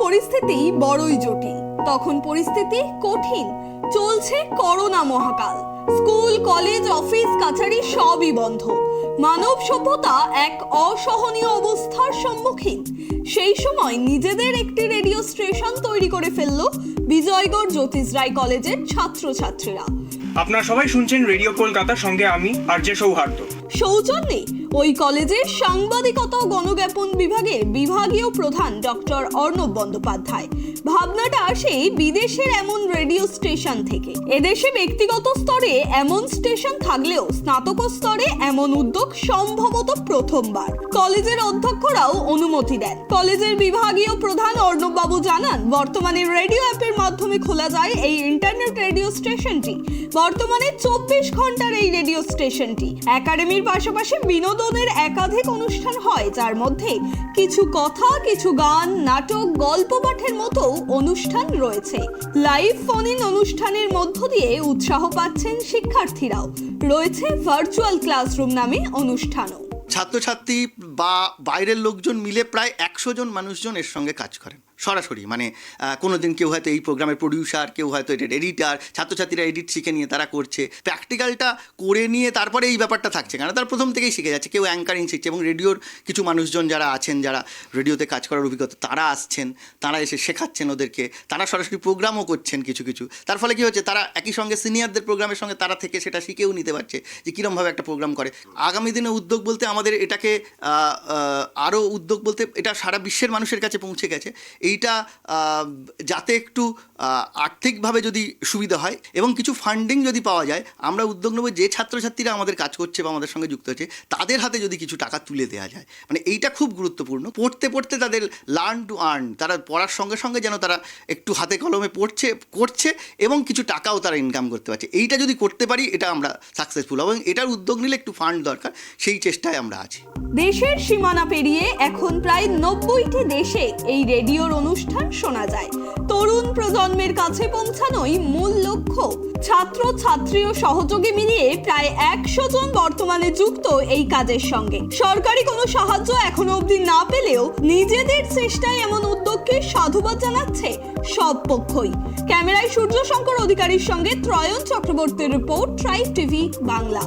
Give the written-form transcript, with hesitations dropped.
পরিস্থিতি বড়ই জটিল। তখন পরিস্থিতি কঠিন, চলছে করোনা মহাকাল। স্কুল, কলেজ, অফিস, কাছারি সবই বন্ধ। মানব সভ্যতা এক অসহনীয় অবস্থার সম্মুখীন। সেই সময় নিজেদের একটি রেডিও স্টেশন তৈরি করে ফেলল বিজয়গড় জ্যোতিষ রায় কলেজের ছাত্রছাত্রীরা। আপনারা সবাই শুনছেন রেডিও কলকাতার সঙ্গে আমি আরজে সৌহার্দ্য। সৌজন্যে ওই কলেজের সাংবাদিকতা ও গণজ্ঞাপন বিভাগের বিভাগীয় প্রধান ডক্টর অর্ণব বন্দ্যোপাধ্যায়। ভাবনাটা আসে বিদেশের এমন রেডিও স্টেশন থেকে। এদেশে ব্যক্তিগত স্তরে এমন স্টেশন থাকলেও স্নাতক স্তরে এমন উদ্যোগ সম্ভবত প্রথমবার। কলেজের অধ্যক্ষরাও অনুমতি দেন। কলেজের বিভাগীয় প্রধান অর্ণব বাবু জানান, বর্তমানে রেডিও অ্যাপের মাধ্যমে খোলা যায় এই ইন্টারনেট রেডিও স্টেশনটি। বর্তমানে 24 ঘন্টার এই রেডিও স্টেশনটি একাডেমির পাশাপাশি বিনোদনের একাধিক অনুষ্ঠান হয়, যার মধ্যে কিছু কথা, কিছু গান, নাটক, গল্প পাঠের মতো অনুষ্ঠান রয়েছে। লাইভ ফোন ইন অনুষ্ঠানের মধ্য দিয়ে উৎসাহ পাচ্ছেন শিক্ষার্থীরাও। রয়েছে ভার্চুয়াল ক্লাসরুম নামে অনুষ্ঠানও। ছাত্রছাত্রী বা বাইরের লোকজন মিলে প্রায় 100 জন মানুষজন এর সঙ্গে কাজ করেন সরাসরি। মানে কোনো দিন কেউ হয়তো এই প্রোগ্রামের প্রডিউসার, কেউ হয়তো এটার এডিটার, ছাত্রছাত্রীরা এডিট শিখে নিয়ে তারা করছে, প্র্যাকটিক্যালটা করে নিয়ে তারপরে এই ব্যাপারটা থাকছে, কারণ তারা প্রথম থেকেই শিখে যাচ্ছে। কেউ অ্যাঙ্কারিং শিখছে এবং রেডিওর কিছু মানুষজন যারা আছেন, যারা রেডিওতে কাজ করার অভিজ্ঞতা, তারা আসছেন, তারা এসে শেখাচ্ছেন ওদেরকে, তারা সরাসরি প্রোগ্রামও করছেন কিছু কিছু। তার ফলে কী হচ্ছে, তারা একই সঙ্গে সিনিয়রদের প্রোগ্রামের সঙ্গে তারা থেকে সেটা শিখেও নিতে পারছে যে কীরকমভাবে একটা প্রোগ্রাম করে। আগামী দিনে উদ্যোগ বলতে আমাদের এটাকে আরও উদ্যোগ বলতে এটা সারা বিশ্বের মানুষের কাছে পৌঁছে গেছে। এইটা যাতে একটু আর্থিকভাবে যদি সুবিধা হয় এবং কিছু ফান্ডিং যদি পাওয়া যায়, আমরা উদ্যোগ নেব যে ছাত্রছাত্রীরা আমাদের কাজ করছে বা আমাদের সঙ্গে যুক্ত হচ্ছে তাদের হাতে যদি কিছু টাকা তুলে দেওয়া যায়। মানে এইটা খুব গুরুত্বপূর্ণ। পড়তে পড়তে তাদের লার্ন টু আর্ন, তারা পড়ার সঙ্গে সঙ্গে যেন তারা একটু হাতে কলমে করছে এবং কিছু টাকাও তারা ইনকাম করতে পারছে। এইটা যদি করতে পারি, এটা আমরা সাকসেসফুল এবং এটার উদ্যোগ নিলে একটু ফান্ড দরকার, সেই চেষ্টায় আমরা আছি। দেশের সীমানা পেরিয়ে এখন প্রায় 90টি দেশে এই রেডিওর অনুষ্ঠান শোনা যায়। তরুণ প্রজন্মের কাছে পৌঁছানোই মূল লক্ষ্য। ছাত্র, ছাত্রী ও সহযোগী মিলিয়ে প্রায় 100 জন বর্তমানে যুক্ত এই কাজের সঙ্গে। সরকারি কোনো সাহায্য এখনো অবধি না পেলেও নিজেদের চেষ্টায় এমন উদ্যোগকে সাধুবাদ জানাচ্ছে সব পক্ষই। ক্যামেরায় সূর্য শঙ্কর অধিকারীর সঙ্গে ত্রয়ন চক্রবর্তীর রিপোর্ট, ট্রাইব টিভি বাংলা।